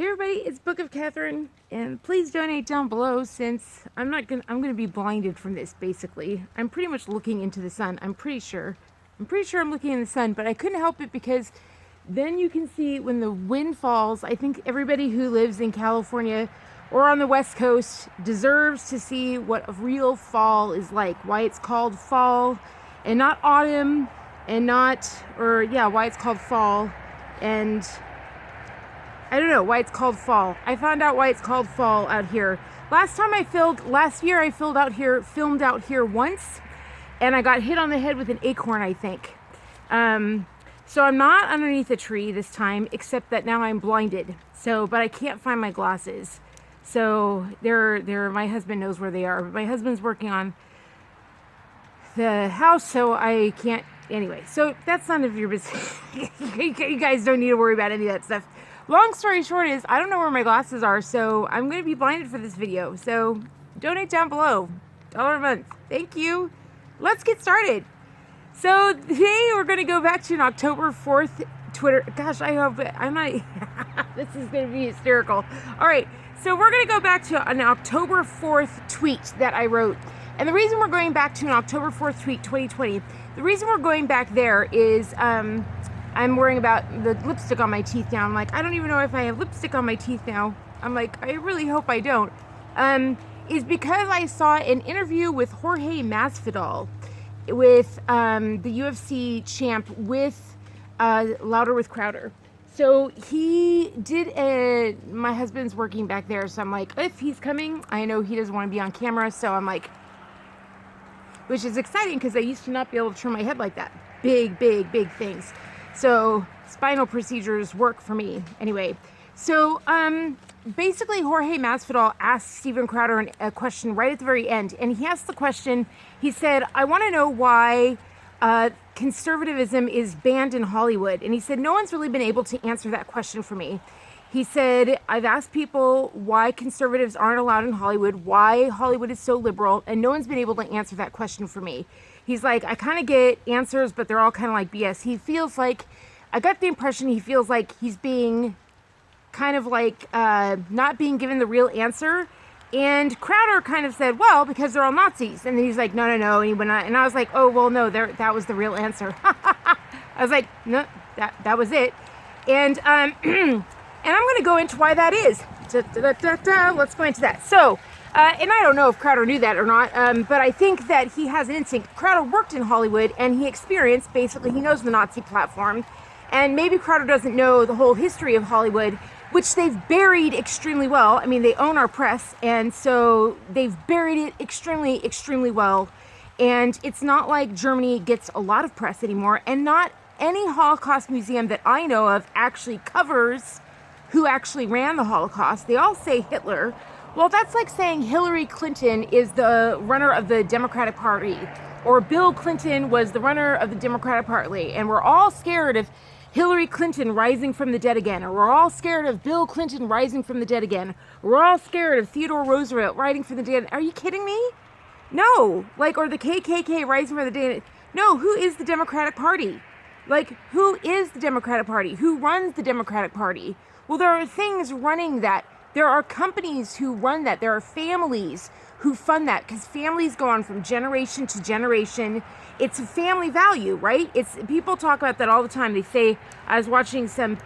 Hey everybody, it's Book of Katherine, and please donate down below since I'm gonna be blinded from this basically. I'm pretty much looking into the sun. I'm pretty sure I'm looking in the sun, but I couldn't help it because then you can see when the wind falls. I think everybody who lives in California or on the West Coast deserves to see what a real fall is like. Why it's called fall and not autumn and why it's called fall. And I don't know why it's called fall. I found out why it's called fall out here. Last year I filmed out here once, and I got hit on the head with an acorn, I think. So I'm not underneath a tree this time, except that now I'm blinded. But I can't find my glasses. So my husband knows where they are. But my husband's working on the house, so I can't, anyway. So that's none of your business. You guys don't need to worry about any of that stuff. Long story short is, I don't know where my glasses are, so I'm going to be blinded for this video. So, donate down below. $1 a month. Thank you. Let's get started. So, today we're going to go back to an October 4th Twitter. Gosh, I hope I'm not... This is going to be hysterical. Alright, so we're going to go back to an October 4th tweet that I wrote. And the reason we're going back to an October 4th tweet 2020, the reason we're going back there is... I'm worrying about the lipstick on my teeth now. I'm like, I don't even know if I have lipstick on my teeth now. I'm like, I really hope I don't. Is because I saw an interview with Jorge Masvidal with the UFC champ with Louder with Crowder. So he did my husband's working back there, so I'm like, if he's coming, I know he doesn't want to be on camera, so I'm like, which is exciting because I used to not be able to turn my head like that. Big things. So spinal procedures work for me. Anyway, so basically Jorge Masvidal asked Steven Crowder a question right at the very end. And he asked the question, he said, I want to know why conservatism is banned in Hollywood. And he said, no one's really been able to answer that question for me. He said, I've asked people why conservatives aren't allowed in Hollywood, why Hollywood is so liberal, and no one's been able to answer that question for me. He's like, I kind of get answers, but they're all kind of like BS. He feels like, I got the impression he feels like he's being kind of like not being given the real answer. And Crowder kind of said, well, because they're all Nazis. And then he's like, no. And he went on, and I was like, oh, well, no, that was the real answer. I was like, no, that was it. And and I'm going to go into why that is. Let's go into that. So, and I don't know if Crowder knew that or not, but I think that he has an instinct. Crowder worked in Hollywood, and he experienced, basically, he knows the Nazi platform. And maybe Crowder doesn't know the whole history of Hollywood, which they've buried extremely well. I mean, they own our press, and so they've buried it extremely well. And it's not like Germany gets a lot of press anymore, and not any Holocaust museum that I know of actually covers who actually ran the Holocaust. They all say Hitler. Well, that's like saying Hillary Clinton is the runner of the Democratic Party, or Bill Clinton was the runner of the Democratic Party, and we're all scared of Hillary Clinton rising from the dead again, or we're all scared of Bill Clinton rising from the dead again. We're all scared of Theodore Roosevelt rising from the dead. Are you kidding me? No. Or the KKK rising from the dead. No, who is the Democratic Party? Who is the Democratic Party? Who runs the Democratic Party? Well, there are things running that. There are companies who run that. There are families who fund that, because families go on from generation to generation. It's a family value, right? People talk about that all the time. They say, I was watching some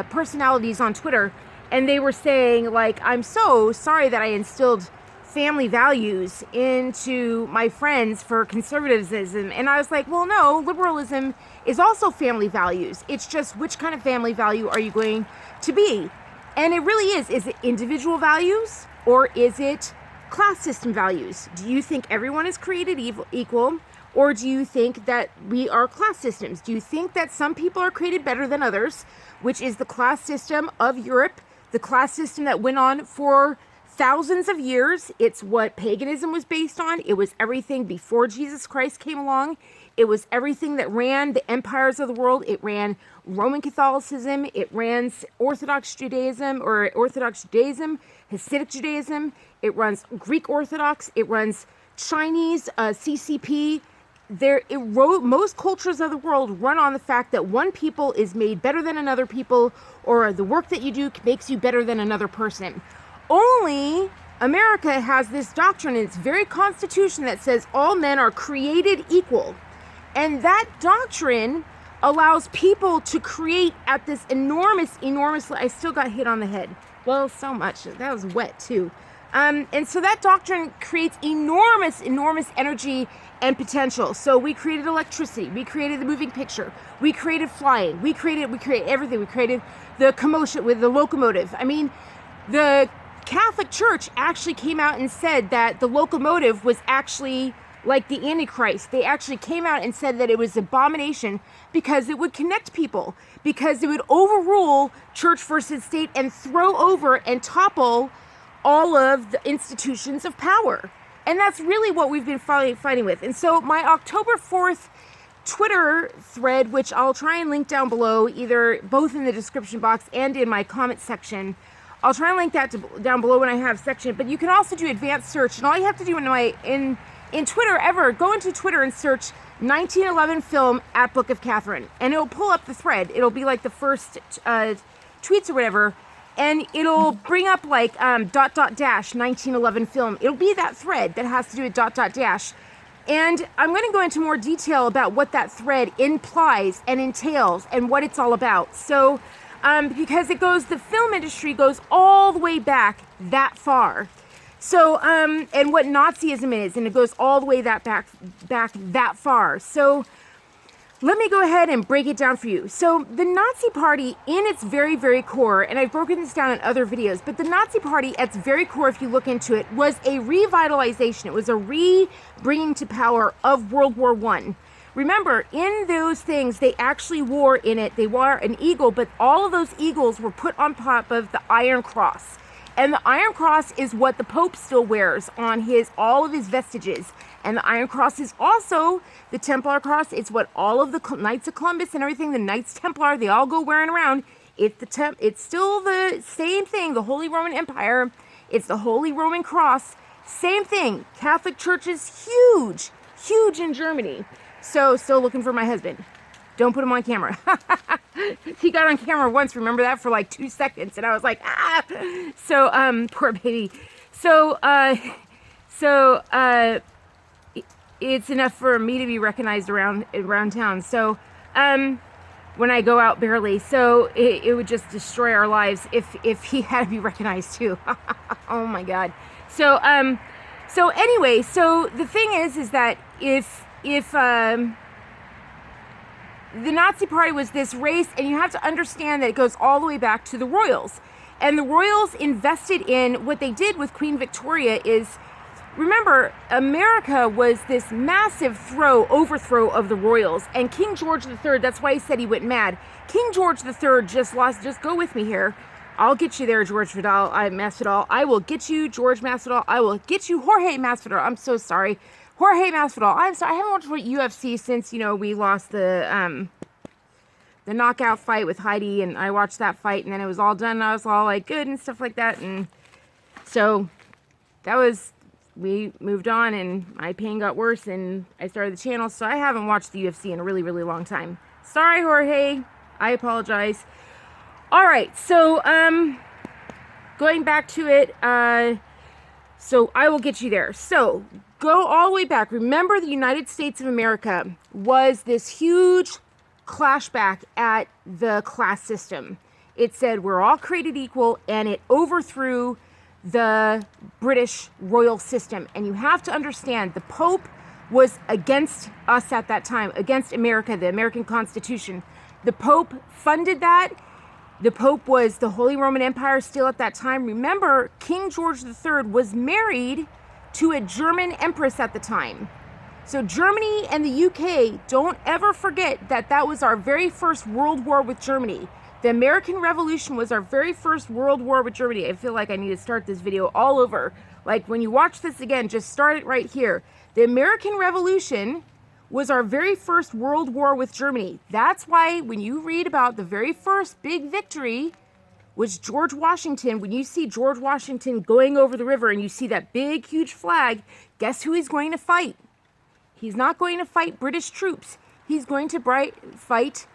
personalities on Twitter, and they were saying, I'm so sorry that I instilled family values into my friends for conservatism. And I was like, well, no, liberalism is also family values. It's just, which kind of family value are you going to be? And it really is. Is it individual values, or is it class system values? Do you think everyone is created equal, or do you think that we are class systems? Do you think that some people are created better than others, which is the class system of Europe, the class system that went on for thousands of years? It's what paganism was based on. It was everything before Jesus Christ came along. It was everything that ran the empires of the world. It ran Roman Catholicism. It ran Orthodox Judaism, Hasidic Judaism. It runs Greek Orthodox. It runs Chinese CCP. most cultures of the world run on the fact that one people is made better than another people, or the work that you do makes you better than another person. Only America has this doctrine in its very constitution that says all men are created equal. And that doctrine allows people to create at this enormous, I still got hit on the head. Well, so much. That was wet too. And so that doctrine creates enormous energy and potential. So we created electricity. We created the moving picture. We created flying. We created everything. We created the commotion with the locomotive. I mean, the Catholic Church actually came out and said that the locomotive was actually like the Antichrist. They actually came out and said that it was abomination because it would connect people, because it would overrule church versus state and throw over and topple all of the institutions of power. And that's really what we've been fighting with. And so my October 4th Twitter thread, which I'll try and link down below, either both in the description box and in my comment section. I'll try and link that down below when I have section. But you can also do advanced search. And all you have to do in Twitter go into Twitter and search 1911 film at Book of Katherine. And it'll pull up the thread. It'll be like the first tweets or whatever. And it'll bring up like ... 1911 film. It'll be that thread that has to do with ... And I'm going to go into more detail about what that thread implies and entails and what it's all about. So, because the film industry goes all the way back that far. So, and what Nazism is, and it goes all the way back that far. So, let me go ahead and break it down for you. So the Nazi Party in its very, very core, and I've broken this down in other videos, but the Nazi Party at its very core, if you look into it, was a revitalization. It was a bringing to power of World War I. Remember, in those things, they actually wore in it, they wore an eagle, but all of those eagles were put on top of the Iron Cross. And the Iron Cross is what the Pope still wears on all of his vestiges. And the Iron Cross is also the Templar cross. It's what all of the Knights of Columbus and everything, the Knights Templar, they all go wearing around. It's still the same thing, the Holy Roman Empire. It's the Holy Roman Cross. Same thing. Catholic Church is huge in Germany. So, still looking for my husband. Don't put him on camera. He got on camera once, remember that, for like 2 seconds, and I was like, ah! So, poor baby. So, it's enough for me to be recognized around town. So, when I go out barely, so it would just destroy our lives if he had to be recognized too. Oh my God. So anyway, so the thing is that if the Nazi Party was this race, and you have to understand that it goes all the way back to the royals. And the royals invested in what they did with Queen Victoria is, remember, America was this massive overthrow of the royals. And King George III, that's why he said he went mad. King George III just go with me here. I'll get you there, George Masvidal. I will get you, George Masvidal. I will get you, Jorge Masvidal. I'm so sorry. Jorge Masvidal. I'm sorry. I haven't watched UFC since, we lost the knockout fight with Heidi, and I watched that fight, and then it was all done, and I was all like good and stuff like that. And so we moved on, and my pain got worse, and I started the channel. So I haven't watched the UFC in a really, really long time. Sorry, Jorge. I apologize. All right. So, going back to it, so I will get you there. So go all the way back. Remember, the United States of America was this huge clashback at the class system. It said we're all created equal, and it overthrew the British royal system. And you have to understand, the Pope was against us at that time, against America, the American Constitution. The Pope funded that. The Pope was the Holy Roman Empire still at that time. Remember, King George III was married to a German empress at the time. So Germany and the UK, don't ever forget that was our very first world war with Germany. The American Revolution was our very first world war with Germany. I feel like I need to start this video all over. Like, when you watch this again, just start it right here. The American Revolution was our very first world war with Germany. That's why when you read about the very first big victory was George Washington. When you see George Washington going over the river and you see that big, huge flag, guess who he's going to fight? He's not going to fight British troops. He's going to fight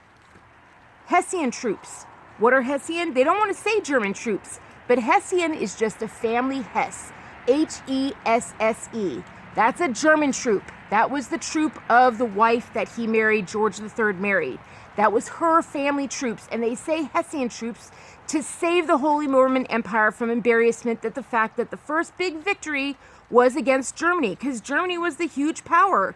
Hessian troops. What are Hessian? They don't want to say German troops, but Hessian is just a family Hess. Hesse. That's a German troop. That was the troop of the wife that he married, George III married. That was her family troops. And they say Hessian troops to save the Holy Roman Empire from embarrassment, that the fact that the first big victory was against Germany, because Germany was the huge power.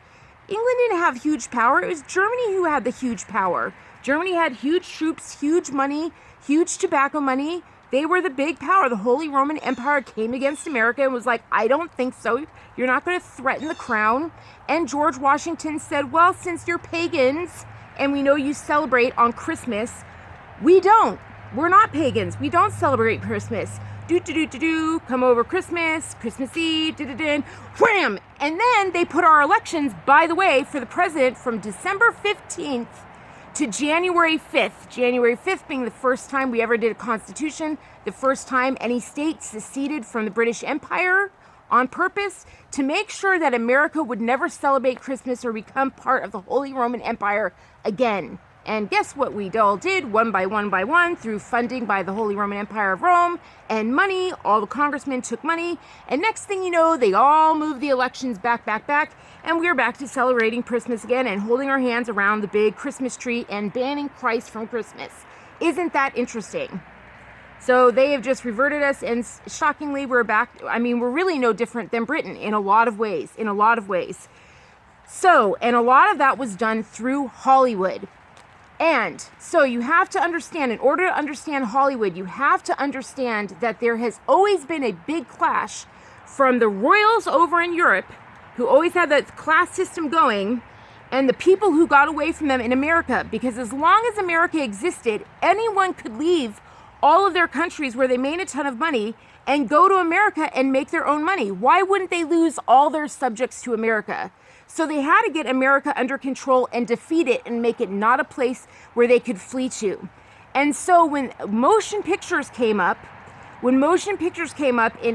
England didn't have huge power. It was Germany who had the huge power. Germany had huge troops, huge money, huge tobacco money. They were the big power. The Holy Roman Empire came against America and was like, I don't think so. You're not going to threaten the crown. And George Washington said, well, since you're pagans and we know you celebrate on Christmas, we don't. We're not pagans. We don't celebrate Christmas. Come over Christmas Eve, wham! And then they put our elections, by the way, for the president from December 15th to January 5th. January 5th being the first time we ever did a constitution, the first time any state seceded from the British Empire on purpose to make sure that America would never celebrate Christmas or become part of the Holy Roman Empire again. And guess what we all did, one by one, through funding by the Holy Roman Empire of Rome and money. All the congressmen took money. And next thing you know, they all moved the elections back. And we're back to celebrating Christmas again and holding our hands around the big Christmas tree and banning Christ from Christmas. Isn't that interesting? So they have just reverted us, and shockingly, we're back. I mean, we're really no different than Britain in a lot of ways. So, and a lot of that was done through Hollywood. And so you have to understand, in order to understand Hollywood, you have to understand that there has always been a big clash from the royals over in Europe, who always had that class system going, and the people who got away from them in America. Because as long as America existed, anyone could leave all of their countries where they made a ton of money and go to America and make their own money. Why wouldn't they lose all their subjects to America? So they had to get America under control and defeat it and make it not a place where they could flee to. And so when motion pictures came up in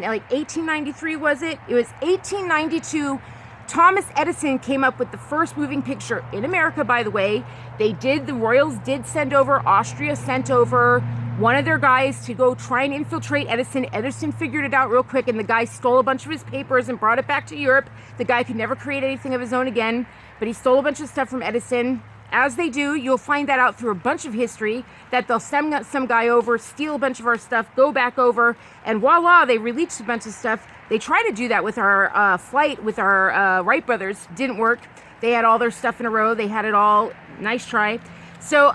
like 1893, was it? It was 1892. Thomas Edison came up with the first moving picture in America, by the way. The royals did send over, Austria sent over one of their guys to go try and infiltrate Edison. Edison figured it out real quick, and the guy stole a bunch of his papers and brought it back to Europe. The guy could never create anything of his own again, but he stole a bunch of stuff from Edison. As they do, you'll find that out through a bunch of history, that they'll send some guy over, steal a bunch of our stuff, go back over, and voila, they released a bunch of stuff. They tried to do that with our flight, with our Wright brothers. Didn't work. They had all their stuff in a row. They had it all. Nice try. So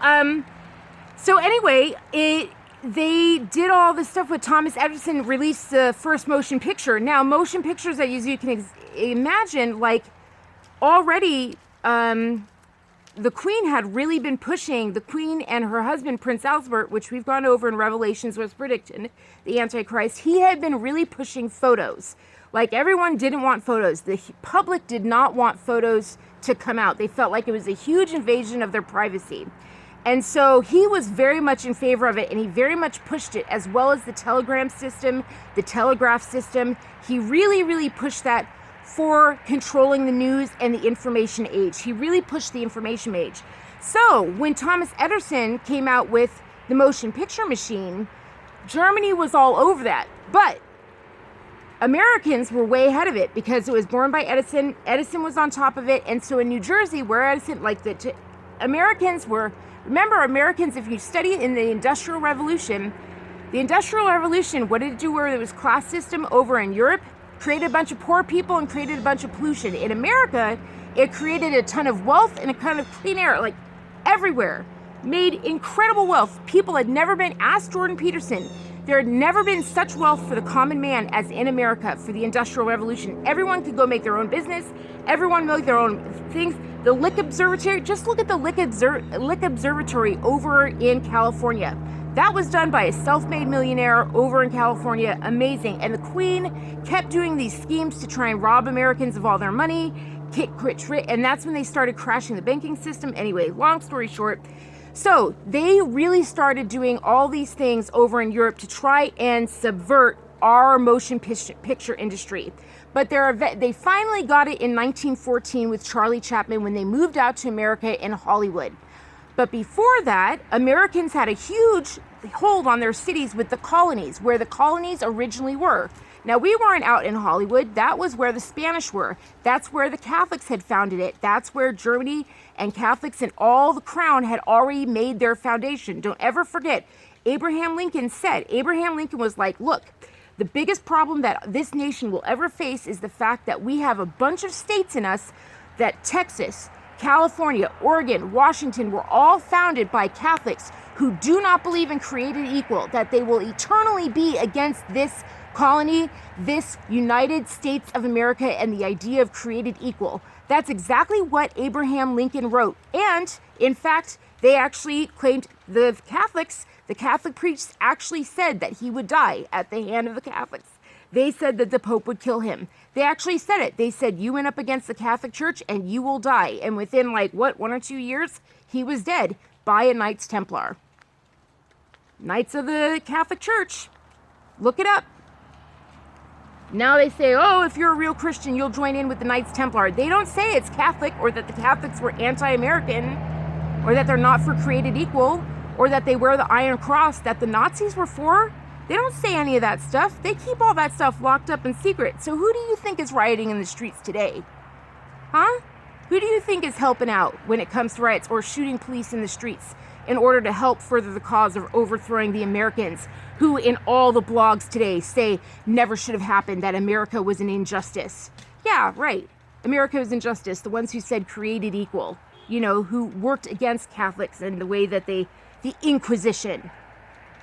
anyway, they did all this stuff with Thomas Edison, released the first motion picture. Now, motion pictures, as you can imagine, like already the Queen had really been pushing, the Queen and her husband, Prince Albert, which we've gone over in Revelations, was predicted, the Antichrist. He had been really pushing photos. Like, everyone didn't want photos. The public did not want photos to come out. They felt like it was a huge invasion of their privacy. And so he was very much in favor of it, and he very much pushed it, as well as the telegram system, the telegraph system. He really, really pushed that for controlling the news and the information age. He really pushed the information age. So when Thomas Edison came out with the motion picture machine, Germany was all over that. But Americans were way ahead of it because it was born by Edison. Edison was on top of it. And so in New Jersey, where Edison, Americans were, remember, Americans, if you study in the Industrial Revolution, what did it do where there was class system over in Europe? Created a bunch of poor people and created a bunch of pollution. In America, it created a ton of wealth and a kind of clean air, like everywhere. Made incredible wealth. People had never been, asked Jordan Peterson, there had never been such wealth for the common man as in America for the Industrial Revolution. Everyone could go make their own business. Everyone made their own things. The Lick Observatory, just look at the Lick Observatory over in California. That was done by a self-made millionaire over in California. Amazing. And the Queen kept doing these schemes to try and rob Americans of all their money, and that's when they started crashing the banking system. Anyway, long story short, so they really started doing all these things over in Europe to try and subvert our motion picture industry. But they finally got it in 1914 with Charlie Chaplin when they moved out to America in Hollywood. But before that, Americans had a huge hold on their cities with the colonies, where the colonies originally were. Now, we weren't out in Hollywood. That was where the Spanish were. That's where the Catholics had founded it. That's where Germany and Catholics and all the crown had already made their foundation. Don't ever forget, Abraham Lincoln was like, look, the biggest problem that this nation will ever face is the fact that we have a bunch of states in us that Texas, California, Oregon, Washington were all founded by Catholics who do not believe in created equal, that they will eternally be against this colony, this United States of America, and the idea of created equal. That's exactly what Abraham Lincoln wrote. And in fact, they actually claimed the Catholic priests actually said that he would die at the hand of the Catholics. They said that the Pope would kill him. They actually said it. They said, you went up against the Catholic Church and you will die. And within 1 or 2 years, he was dead by a Knights Templar. Knights of the Catholic Church. Look it up. Now they say, oh, if you're a real Christian, you'll join in with the Knights Templar. They don't say it's Catholic, or that the Catholics were anti-American, or that they're not for created equal, or that they wear the Iron Cross that the Nazis were for. They don't say any of that stuff. They keep all that stuff locked up in secret. So who do you think is rioting in the streets today? Huh? Who do you think is helping out when it comes to riots or shooting police in the streets in order to help further the cause of overthrowing the Americans, who in all the blogs today say never should have happened, that America was an injustice? Yeah, right. America was injustice. The ones who said created equal, who worked against Catholics and the way that the Inquisition.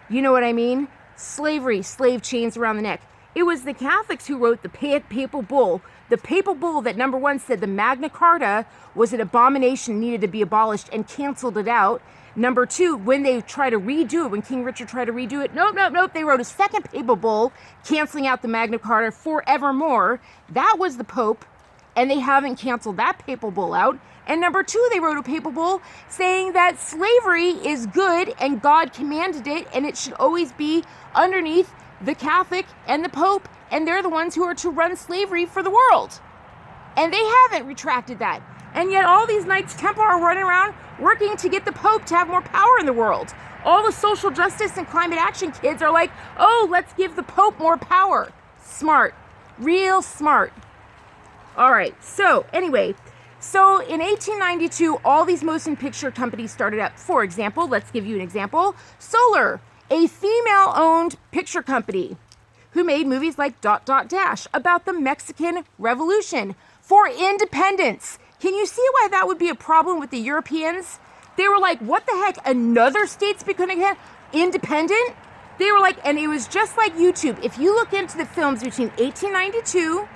You know what I mean? Slavery, slave chains around the neck. It was the Catholics who wrote the papal bull. The papal bull that, number one, said the Magna Carta was an abomination, needed to be abolished, and canceled it out. Number two, when they try to redo it, when King Richard tried to redo it, nope, they wrote a second papal bull canceling out the Magna Carta forevermore. That was the Pope, and they haven't canceled that papal bull out. And number two, they wrote a papal bull saying that slavery is good and God commanded it, and it should always be underneath the Catholic and the Pope, and they're the ones who are to run slavery for the world. And they haven't retracted that. And yet all these Knights Templar are running around working to get the Pope to have more power in the world. All the social justice and climate action kids are like, oh, let's give the Pope more power. Smart. Real smart. All right. So anyway, in 1892, all these motion picture companies started up. For example, let's give you an example. Solar, a female-owned picture company who made movies like ... about the Mexican Revolution for independence. Can you see why that would be a problem with the Europeans? They were like, what the heck? Another state's becoming independent? They were like, and it was just like YouTube. If you look into the films between 1892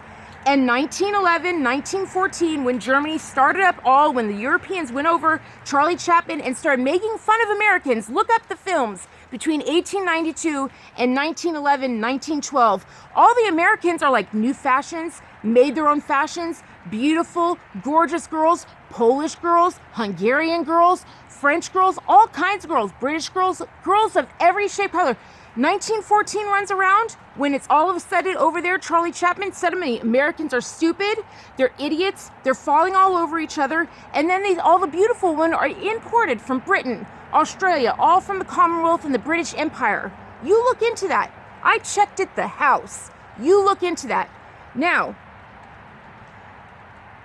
and 1911, 1914, when Germany started up when the Europeans went over Charlie Chaplin and started making fun of Americans, look up the films between 1892 and 1911, 1912. All the Americans are like new fashions, made their own fashions, beautiful, gorgeous girls, Polish girls, Hungarian girls, French girls, all kinds of girls, British girls, girls of every shape, color. 1914 runs around when it's all of a sudden over there, Charlie Chaplin, suddenly Americans are stupid, they're idiots, they're falling all over each other, and then all the beautiful women are imported from Britain, Australia, all from the Commonwealth and the British Empire. You look into that. I checked at the house. You look into that. Now,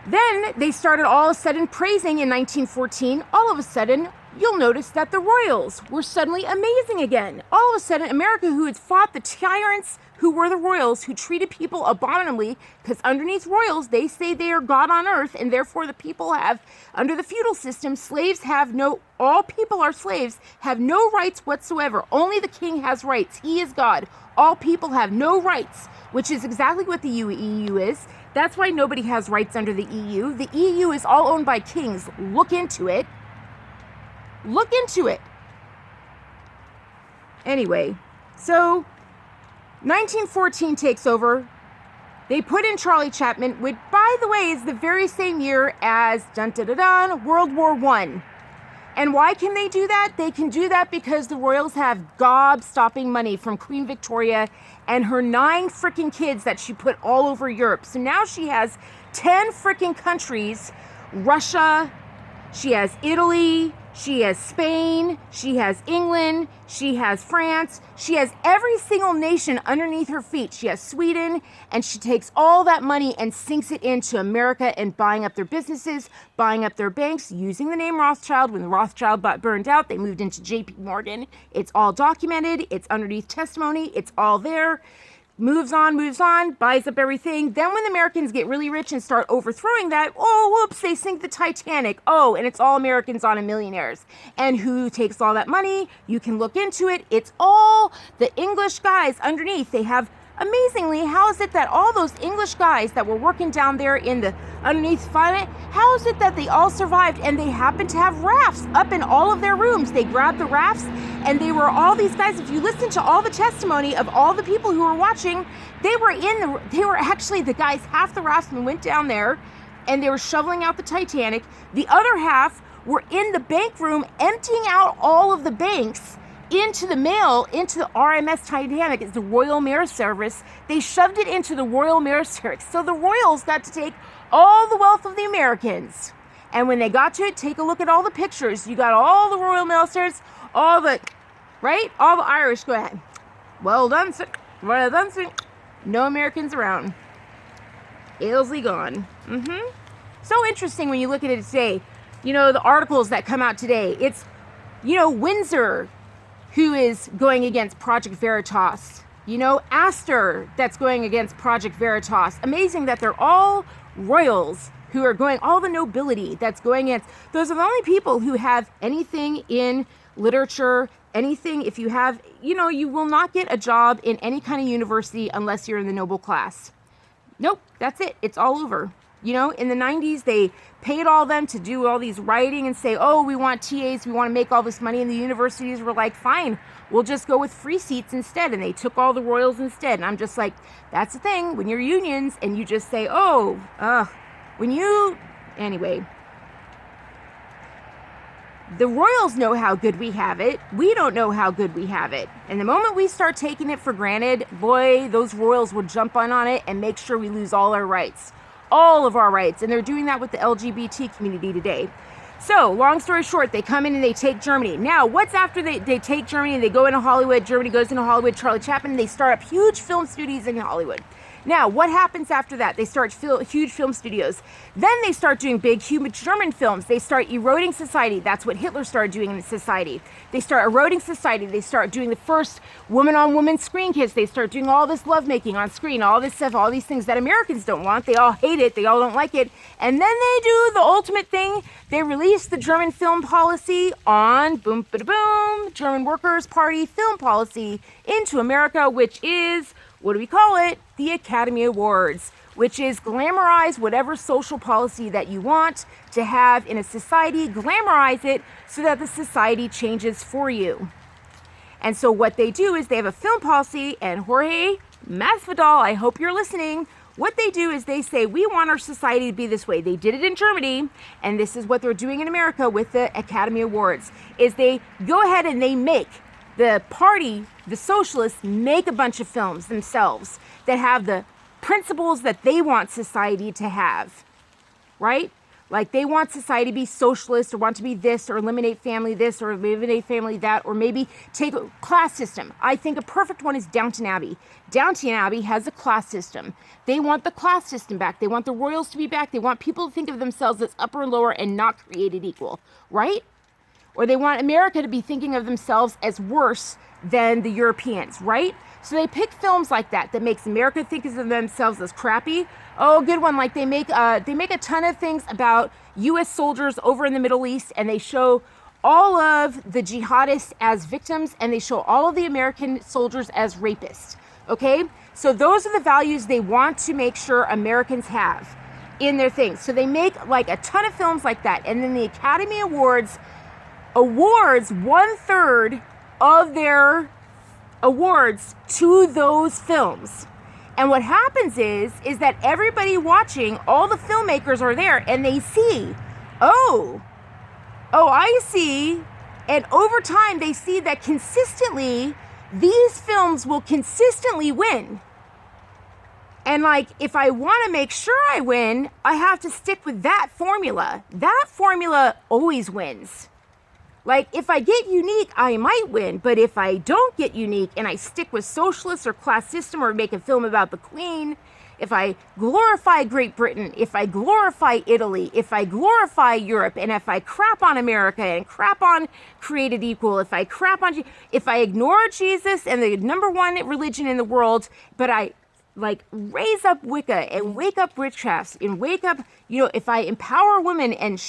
then they started all of a sudden praising in 1914, all of a sudden, you'll notice that the royals were suddenly amazing again. All of a sudden, America, who had fought the tyrants who were the royals, who treated people abominably, because underneath royals, they say they are God on earth, and therefore the people have, under the feudal system, all people are slaves, have no rights whatsoever. Only the king has rights. He is God. All people have no rights, which is exactly what the EU is. That's why nobody has rights under the EU. The EU is all owned by kings. Look into it. Look into it. Anyway, so 1914 takes over. They put in Charlie Chaplin, which, by the way, is the very same year as World War I. And why can they do that? They can do that because the royals have gob-stopping money from Queen Victoria and her 9 freaking kids that she put all over Europe. So now she has 10 freaking countries. Russia, she has Italy, she has Spain, she has England, she has France, she has every single nation underneath her feet. She has Sweden, and she takes all that money and sinks it into America and buying up their businesses, buying up their banks, using the name Rothschild. When the Rothschild got burned out, they moved into JP Morgan. It's all documented, it's underneath testimony, it's all there. Moves on, buys up everything. Then when the Americans get really rich and start overthrowing that, oh, whoops, they sink the Titanic. Oh, and it's all Americans on and millionaires. And who takes all that money? You can look into it. It's all the English guys underneath. They have, amazingly, how is it that all those English guys that were working down there in the underneath finance, how is it that they all survived and they happened to have rafts up in all of their rooms? They grabbed the rafts and they were all these guys. If you listen to all the testimony of all the people who were watching, they were actually the guys, half the raftsmen went down there and they were shoveling out the Titanic. The other half were in the bank room emptying out all of the banks into the mail, into the RMS Titanic. It's the Royal Mail Service. They shoved it into the Royal Mail Service. So the royals got to take all the wealth of the Americans. And when they got to it, take a look at all the pictures. You got all the Royal Mail Service, all the, right? All the Irish, go ahead. Well done, sir. Well done, sir. No Americans around. Ailsley gone. So interesting when you look at it today. You know, the articles that come out today. It's, you know, Windsor, who is going against Project Veritas. You know, Astor, that's going against Project Veritas. Amazing that they're all royals who are going, all the nobility that's going against. Those are the only people who have anything in literature, anything. If you have, you know, you will not get a job in any kind of university unless you're in the noble class. Nope, that's it. It's all over. You know, in the 90s, they paid all them to do all these writing and say, oh, we want TAs, we want to make all this money. And the universities were like, fine, we'll just go with free seats instead. And they took all the royals instead. And I'm just like, that's the thing. When you're unions and you just say, anyway, the royals know how good we have it. We don't know how good we have it. And the moment we start taking it for granted, boy, those royals will jump on it and make sure we lose all our rights. All of our rights. And they're doing that with the LGBT community today. So, long story short, they come in and they take Germany. Now, what's after they take Germany and they go into Hollywood? Germany goes into Hollywood, Charlie Chaplin, and they start up huge film studios in Hollywood. Now, what happens after that? They start huge film studios. Then they start doing big, huge German films. They start eroding society. That's what Hitler started doing in society. They start eroding society. They start doing the first woman-on-woman screen kiss. They start doing all this lovemaking on screen, all this stuff, all these things that Americans don't want. They all hate it. They all don't like it. And then they do the ultimate thing. They release the German film policy on, boom, ba-da-boom, German Workers' Party film policy into America, which is, what do we call it? The Academy Awards, which is glamorize whatever social policy that you want to have in a society, glamorize it so that the society changes for you. And so what they do is they have a film policy, and Jorge Masvidal, I hope you're listening. What they do is they say, we want our society to be this way. They did it in Germany, and this is what they're doing in America with the Academy Awards, is they go ahead and they make the party, the socialists, make a bunch of films themselves that have the principles that they want society to have, right? Like they want society to be socialist or want to be this or eliminate family this or eliminate family that, or maybe take a class system. I think a perfect one is Downton Abbey. Downton Abbey has a class system. They want the class system back. They want the royals to be back. They want people to think of themselves as upper and lower and not created equal, right? Or they want America to be thinking of themselves as worse than the Europeans, right? So they pick films like that makes America think of themselves as crappy. Oh, good one. Like they make a ton of things about U.S. soldiers over in the Middle East, and they show all of the jihadists as victims, and they show all of the American soldiers as rapists. Okay? So those are the values they want to make sure Americans have in their things. So they make like a ton of films like that, and then the Academy awards 1/3 of their awards to those films. And what happens is that everybody watching, all the filmmakers are there and they see, oh, Oh, I see. And over time, they see that consistently, these films will consistently win. And like, if I want to make sure I win, I have to stick with that formula. That formula always wins. Like, if I get unique, I might win. But if I don't get unique and I stick with socialist or class system or make a film about the Queen, if I glorify Great Britain, if I glorify Italy, if I glorify Europe, and if I crap on America and crap on created equal, if I ignore Jesus and the number one religion in the world, but I like raise up Wicca and wake up witchcrafts and wake up, if I empower women and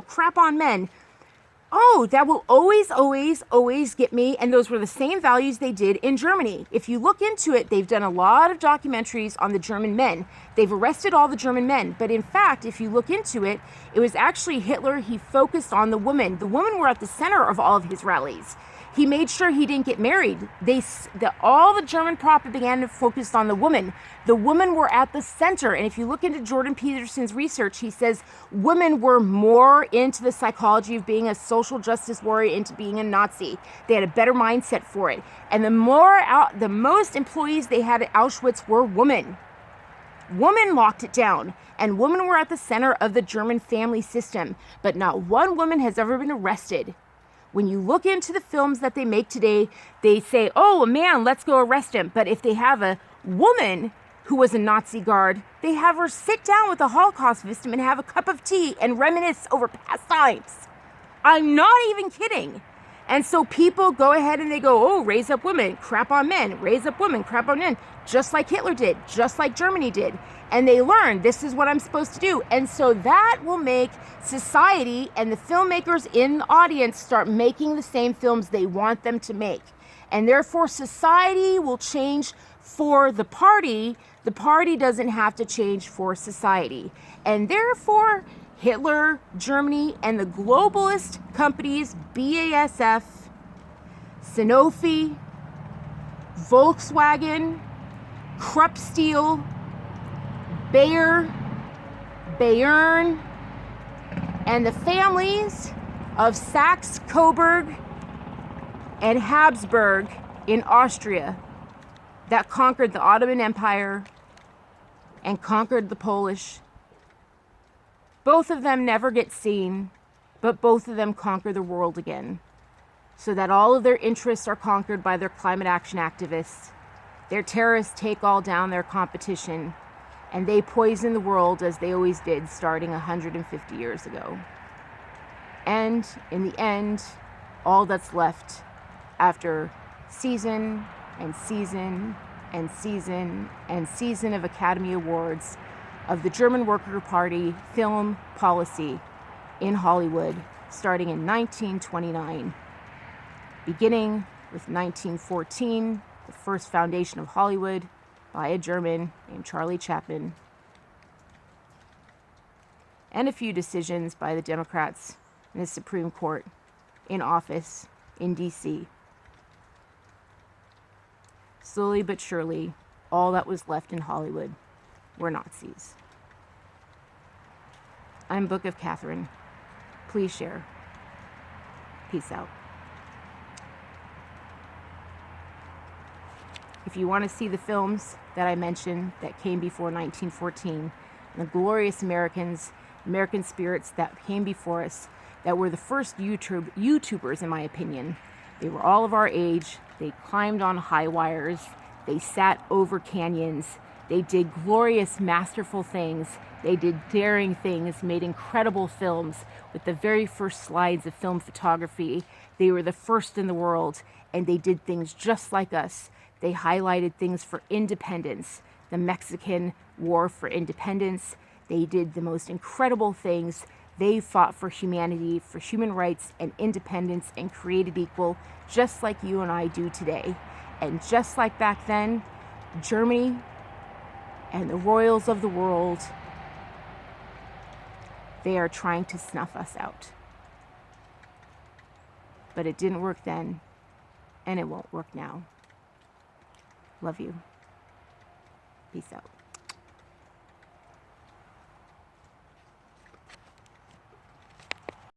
crap on men, oh, that will always, always, always get me. And those were the same values they did in Germany. If you look into it, they've done a lot of documentaries on the German men. They've arrested all the German men. But in fact, if you look into it, it was actually Hitler. He focused on the women. The women were at the center of all of his rallies. He made sure he didn't get married. All the German propaganda focused on the women. The women were at the center. And if you look into Jordan Peterson's research, he says women were more into the psychology of being a social justice warrior, into being a Nazi. They had a better mindset for it. And the most employees they had at Auschwitz were women. Women locked it down. And women were at the center of the German family system. But not one woman has ever been arrested. When you look into the films that they make today, they say, oh, a man, let's go arrest him. But if they have a woman who was a Nazi guard, they have her sit down with a Holocaust victim and have a cup of tea and reminisce over past times. I'm not even kidding. And so people go ahead and they go, oh, raise up women, crap on men, raise up women, crap on men, just like Hitler did, just like Germany did. And they learn, this is what I'm supposed to do. And so that will make society and the filmmakers in the audience start making the same films they want them to make. And therefore, society will change for the party. The party doesn't have to change for society. And therefore, Hitler, Germany, and the globalist companies, BASF, Sanofi, Volkswagen, Krupp Steel, Bayer, Bayern, and the families of Saxe-Coburg and Habsburg in Austria that conquered the Ottoman Empire and conquered the Polish. Both of them never get seen, but both of them conquer the world again, so that all of their interests are conquered by their climate action activists. Their terrorists take all down their competition, and they poison the world as they always did, starting 150 years ago. And in the end, all that's left after season and season and season and season of Academy Awards of the German Worker Party film policy in Hollywood, starting in 1929, beginning with 1914, the first foundation of Hollywood by a German named Charlie Chaplin, and a few decisions by the Democrats in the Supreme Court in office in DC. Slowly but surely, all that was left in Hollywood were Nazis. I'm Book of Katherine. Please share. Peace out. If you want to see the films that I mentioned that came before 1914, the glorious American spirits that came before us, that were the first YouTubers, in my opinion. They were all of our age. They climbed on high wires. They sat over canyons. They did glorious, masterful things. They did daring things, made incredible films with the very first slides of film photography. They were the first in the world, and they did things just like us. They highlighted things for independence, the Mexican War for Independence. They did the most incredible things. They fought for humanity, for human rights and independence and created equal, just like you and I do today. And just like back then, Germany and the royals of the world, they are trying to snuff us out. But it didn't work then, and it won't work now. Love you. Peace out.